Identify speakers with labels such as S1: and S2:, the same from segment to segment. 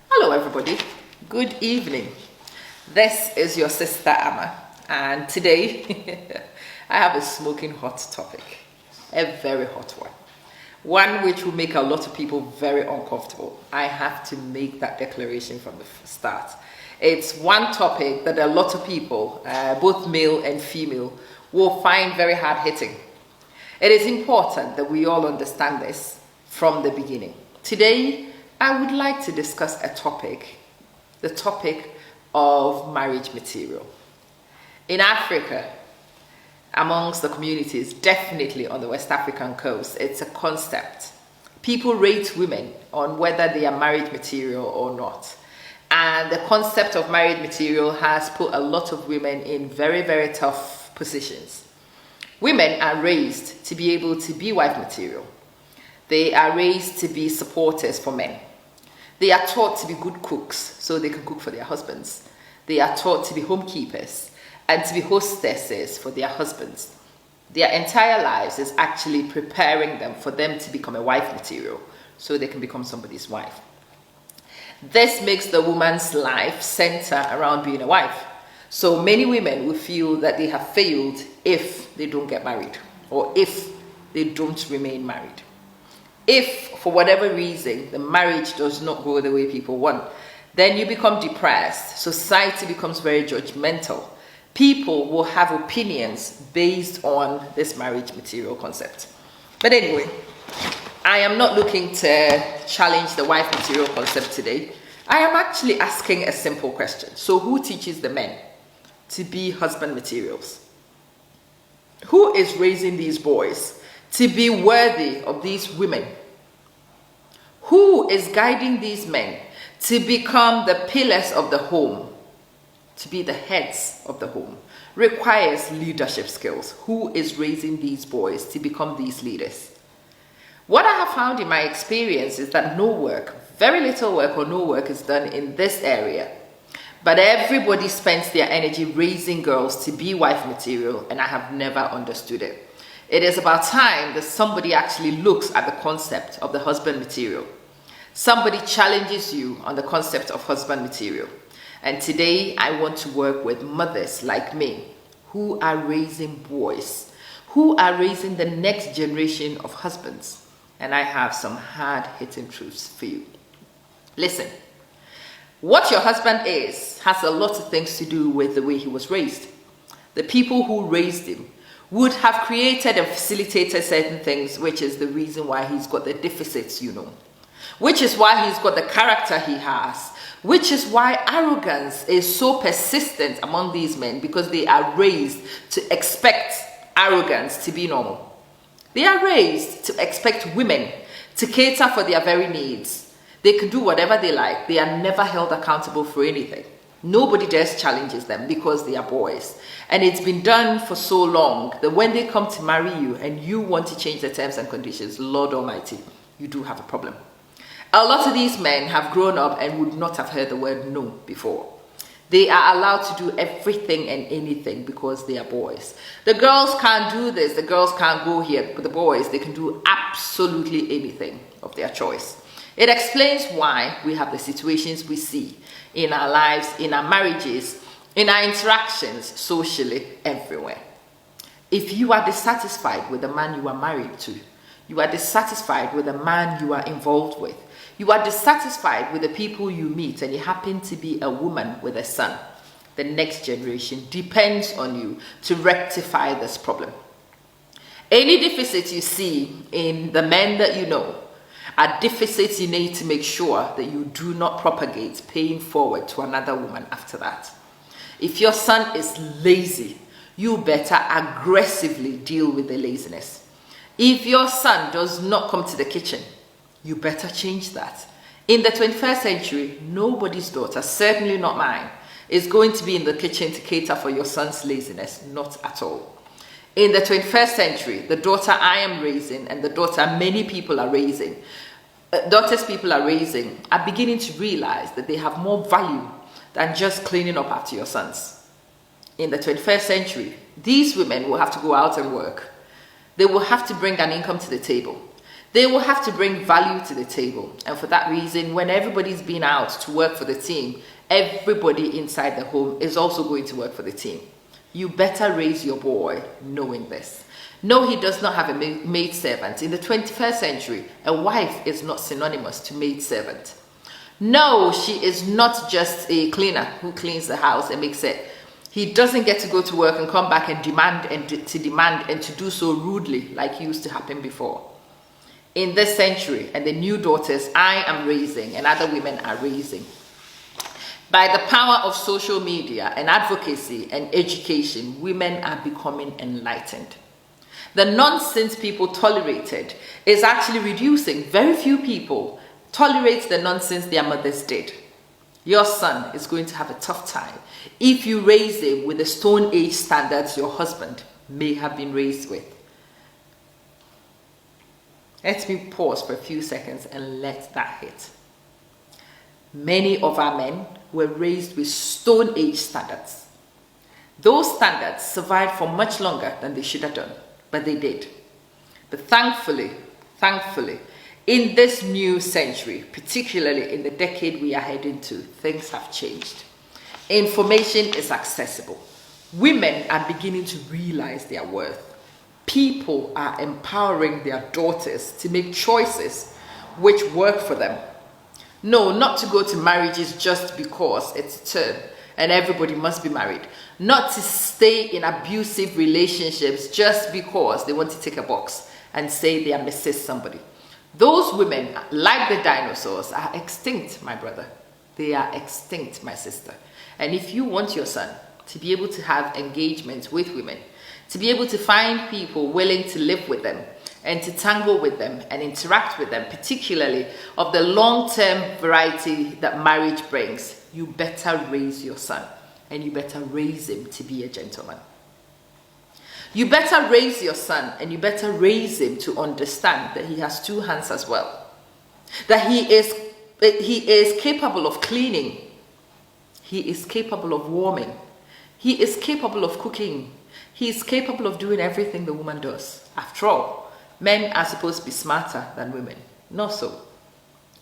S1: Hello everybody, good evening. This is your sister Amma, and today I have a smoking hot topic, a very hot one which will make a lot of people very uncomfortable. I have to make that declaration from the start. It's one topic that a lot of people, both male and female, will find very hard hitting. It is important that we all understand this from the beginning. Today I would like to discuss a topic, the topic of marriage material. In Africa, amongst the communities, definitely on the West African coast, it's a concept. People rate women on whether they are marriage material or not. And the concept of marriage material has put a lot of women in very, very tough positions. Women are raised to be able to be wife material. They are raised to be supporters for men. They are taught to be good cooks so they can cook for their husbands. They are taught to be homekeepers and to be hostesses for their husbands. Their entire lives is actually preparing them for them to become a wife material so they can become somebody's wife. This makes the woman's life center around being a wife. So many women will feel that they have failed if they don't get married or if they don't remain married. If, for whatever reason, the marriage does not go the way people want, then you become depressed. Society becomes very judgmental. People will have opinions based on this marriage material concept. But anyway, I am not looking to challenge the wife material concept today. I am actually asking a simple question. So who teaches the men to be husband materials? Who is raising these boys to be worthy of these women? Who is guiding these men to become the pillars of the home, to be the heads of the home? Requires leadership skills. Who is raising these boys to become these leaders? What I have found in my experience is that no work, very little work or no work is done in this area. But everybody spends their energy raising girls to be wife material, and I have never understood it. It is about time that somebody actually looks at the concept of the husband material. Somebody challenges you on the concept of husband material. And today I want to work with mothers like me who are raising boys, who are raising the next generation of husbands. And I have some hard-hitting truths for you. Listen, what your husband is has a lot of things to do with the way he was raised. The people who raised him would have created and facilitated certain things, which is the reason why he's got the deficits, which is why he's got the character he has, which is why arrogance is so persistent among these men, because they are raised to expect arrogance to be normal. They are raised to expect women to cater for their very needs. They can do whatever they like. They are never held accountable for anything. Nobody dares challenges them because they are boys. And it's been done for so long that when they come to marry you and you want to change the terms and conditions, Lord Almighty, you do have a problem. A lot of these men have grown up and would not have heard the word no before. They are allowed to do everything and anything because they are boys. The girls can't do this, the girls can't go here, but the boys, they can do absolutely anything of their choice. It explains why we have the situations we see in our lives, in our marriages, in our interactions, socially, everywhere. If you are dissatisfied with the man you are married to, you are dissatisfied with the man you are involved with, you are dissatisfied with the people you meet, and you happen to be a woman with a son, the next generation depends on you to rectify this problem. Any deficit you see in the men that you know are deficits you need to make sure that you do not propagate paying forward to another woman after that. If your son is lazy, you better aggressively deal with the laziness. If your son does not come to the kitchen, you better change that. In the 21st century, nobody's daughter, certainly not mine, is going to be in the kitchen to cater for your son's laziness. Not at all. In the 21st century, the daughter I am raising and the daughter many people are raising, daughters people are raising, are beginning to realize that they have more value than just cleaning up after your sons. In the 21st century, these women will have to go out and work. They will have to bring an income to the table. They will have to bring value to the table. And for that reason, when everybody's been out to work for the team, everybody inside the home is also going to work for the team. You better raise your boy knowing this. No, he does not have a maid servant. In the 21st century, a wife is not synonymous to maid servant. No, she is not just a cleaner who cleans the house and makes it. He doesn't get to go to work and come back and demand and to do so rudely like used to happen before. In this century, and the new daughters I am raising and other women are raising, by the power of social media and advocacy and education, women are becoming enlightened. The nonsense people tolerated is actually reducing. Very few people tolerate the nonsense their mothers did. Your son is going to have a tough time if you raise him with the Stone Age standards your husband may have been raised with. Let me pause for a few seconds and let that hit. Many of our men were raised with Stone Age standards. Those standards survived for much longer than they should have done, but they did. But thankfully, in this new century, particularly in the decade we are heading to, things have changed. Information is accessible. Women are beginning to realize their worth. People are empowering their daughters to make choices which work for them. No, not to go to marriages just because it's a turn and everybody must be married. Not to stay in abusive relationships just because they want to tick a box and say they are Mrs. somebody. Those women, like the dinosaurs, are extinct, my brother. They are extinct, my sister. And if you want your son to be able to have engagements with women, to be able to find people willing to live with them and to tangle with them and interact with them, particularly of the long-term variety that marriage brings, you better raise your son and you better raise him to be a gentleman. You better raise your son and you better raise him to understand that he has two hands as well. That he is capable of cleaning. He is capable of warming. He is capable of cooking. He is capable of doing everything the woman does. After all, men are supposed to be smarter than women. Not so.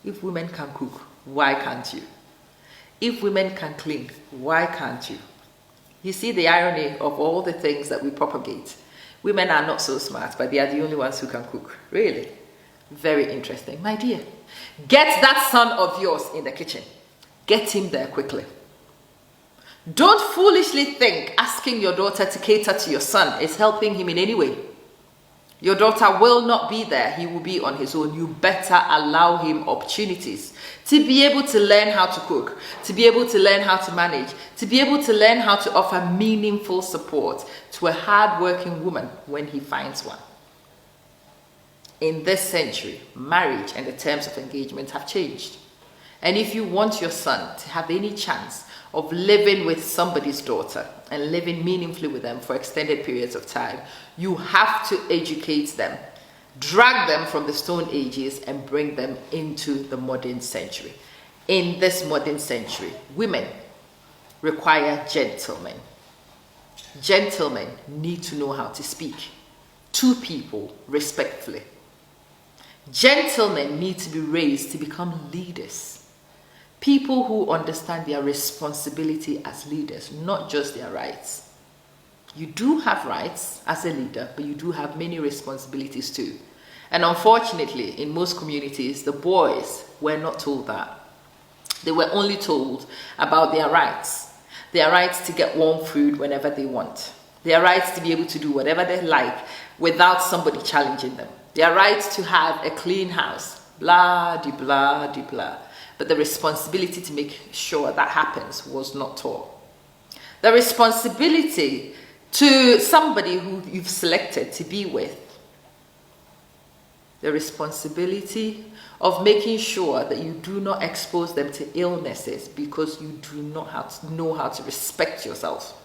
S1: If women can cook, why can't you? If women can clean, why can't you? You see the irony of all the things that we propagate. Women are not so smart, but they are the only ones who can cook. Really? Very interesting. My dear, get that son of yours in the kitchen. Get him there quickly. Don't foolishly think asking your daughter to cater to your son is helping him in any way. Your daughter will not be there. He will be on his own. You better allow him opportunities to be able to learn how to cook, to be able to learn how to manage, to be able to learn how to offer meaningful support to a hard-working woman when he finds one. In this century, marriage and the terms of engagement have changed. And if you want your son to have any chance of living with somebody's daughter and living meaningfully with them for extended periods of time, you have to educate them, drag them from the Stone Ages and bring them into the modern century. In this modern century, women require gentlemen. Gentlemen need to know how to speak to people respectfully. Gentlemen need to be raised to become leaders. People who understand their responsibility as leaders, not just their rights. You do have rights as a leader, but you do have many responsibilities too. And unfortunately, in most communities, the boys were not told that. They were only told about their rights to get warm food whenever they want, their rights to be able to do whatever they like without somebody challenging them, their rights to have a clean house, blah, de blah, de blah. But the responsibility to make sure that happens was not taught. The responsibility to somebody who you've selected to be with. The responsibility of making sure that you do not expose them to illnesses because you do not know how to respect yourself.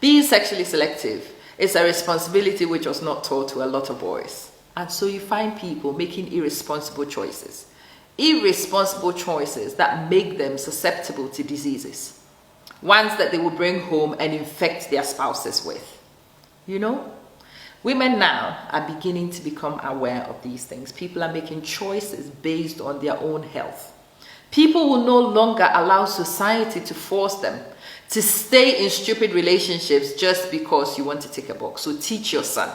S1: Being sexually selective is a responsibility which was not taught to a lot of boys. And so you find people making irresponsible choices. Irresponsible choices that make them susceptible to diseases. ones that they will bring home and infect their spouses with. You know, women now are beginning to become aware of these things. People are making choices based on their own health. People will no longer allow society to force them to stay in stupid relationships just because you want to tick a box. So teach your son.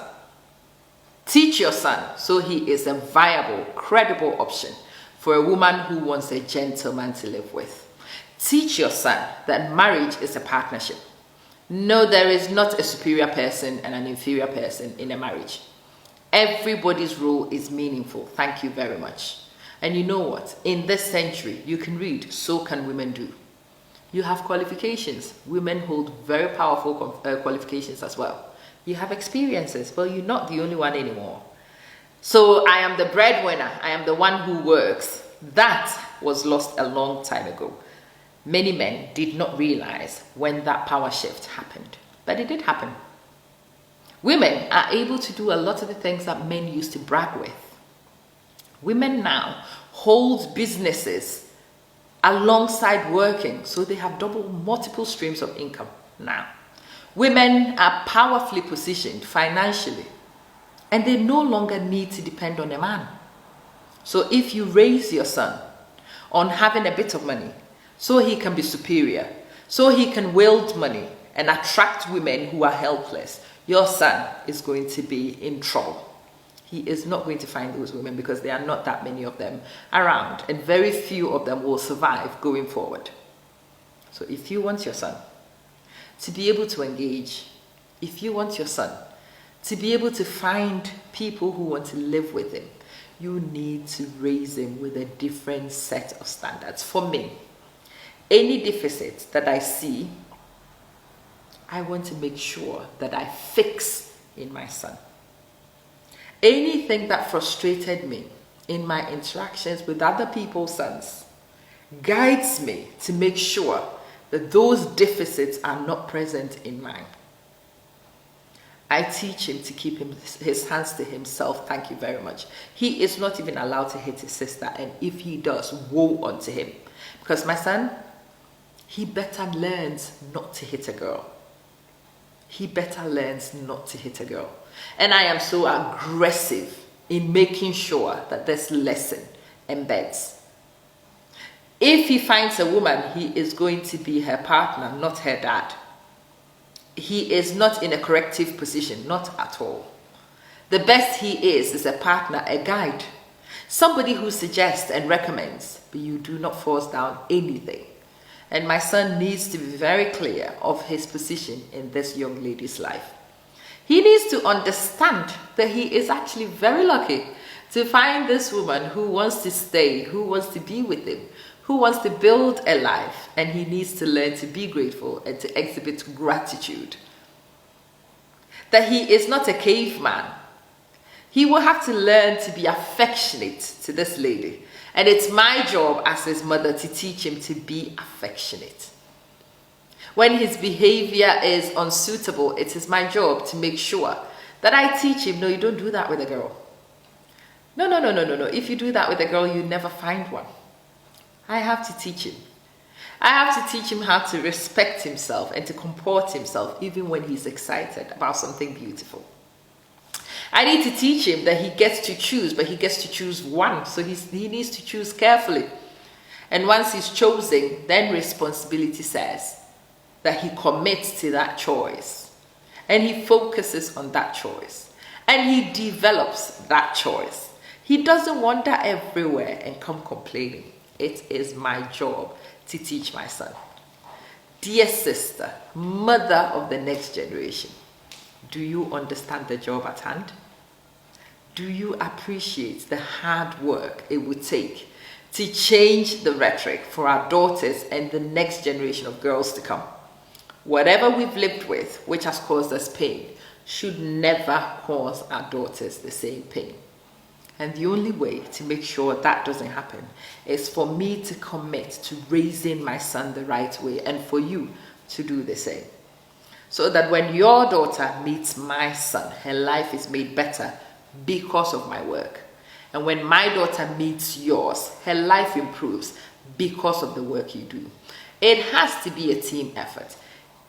S1: Teach your son so he is a viable, credible option for a woman who wants a gentleman to live with. Teach your son that marriage is a partnership. No, there is not a superior person and an inferior person in a marriage. Everybody's role is meaningful. Thank you very much. And you know what? In this century, you can read, so can women do. You have qualifications. Women hold very powerful qualifications as well. You have experiences. Well, you're not the only one anymore. So I am the breadwinner. I am the one who works. That was lost a long time ago. Many men did not realize when that power shift happened. But it did happen. Women are able to do a lot of the things that men used to brag with. Women now hold businesses alongside working, so they have multiple streams of income now. Women are powerfully positioned financially, and they no longer need to depend on a man. So if you raise your son on having a bit of money, so he can be superior, so he can wield money and attract women who are helpless, your son is going to be in trouble. He is not going to find those women because there are not that many of them around, and very few of them will survive going forward. So if you want your son to be able to engage, if you want your son to be able to find people who want to live with him, you need to raise him with a different set of standards. For me, any deficit that I see, I want to make sure that I fix in my son. Anything that frustrated me in my interactions with other people's sons guides me to make sure that those deficits are not present in mine. I teach him to keep his hands to himself. Thank you very much. He is not even allowed to hit his sister, and if he does, woe unto him. Because my son, he better learns not to hit a girl. He better learns not to hit a girl. And I am so aggressive in making sure that this lesson embeds. If he finds a woman, he is going to be her partner, not her dad. He is not in a corrective position, not at all. The best he is a partner, a guide, somebody who suggests and recommends, but you do not force down anything. And my son needs to be very clear of his position in this young lady's life. He needs to understand that he is actually very lucky to find this woman who wants to stay, who wants to be with him, who wants to build a life, and he needs to learn to be grateful and to exhibit gratitude. That he is not a caveman. He will have to learn to be affectionate to this lady. And it's my job as his mother to teach him to be affectionate. When his behavior is unsuitable, it is my job to make sure that I teach him, no, you don't do that with a girl. No. If you do that with a girl, you never find one. I have to teach him. I have to teach him how to respect himself and to comport himself even when he's excited about something beautiful. I need to teach him that he gets to choose, but he gets to choose one. So he needs to choose carefully. And once he's chosen, then responsibility says that he commits to that choice. And he focuses on that choice. And he develops that choice. He doesn't wander everywhere and come complaining. It is my job to teach my son. Dear sister, mother of the next generation, do you understand the job at hand? Do you appreciate the hard work it would take to change the rhetoric for our daughters and the next generation of girls to come? Whatever we've lived with, which has caused us pain, should never cause our daughters the same pain. And the only way to make sure that doesn't happen is for me to commit to raising my son the right way, and for you to do the same. So that when your daughter meets my son, her life is made better because of my work. And when my daughter meets yours, her life improves because of the work you do. It has to be a team effort.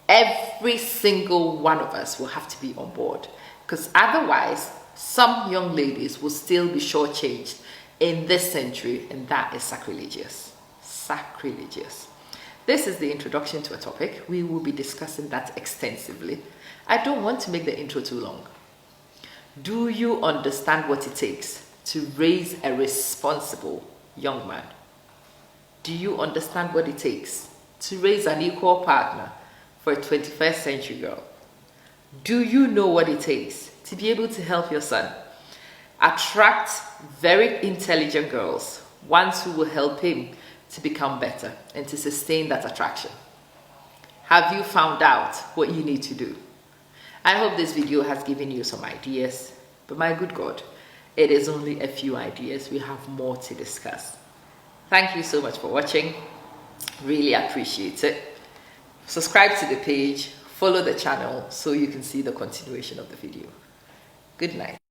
S1: Every single one of us will have to be on board, because otherwise some young ladies will still be shortchanged in this century, and that is sacrilegious. Sacrilegious. This is the introduction to a topic. We will be discussing that extensively. I don't want to make the intro too long. Do you understand what it takes to raise a responsible young man? Do you understand what it takes to raise an equal partner for a 21st century girl? Do you know what it takes to be able to help your son attract very intelligent girls, ones who will help him to become better and to sustain that attraction? Have you found out what you need to do? I hope this video has given you some ideas, but my good God, it is only a few ideas. We have more to discuss. Thank you so much for watching. Really appreciate it. Subscribe to the page, follow the channel so you can see the continuation of the video. Good night.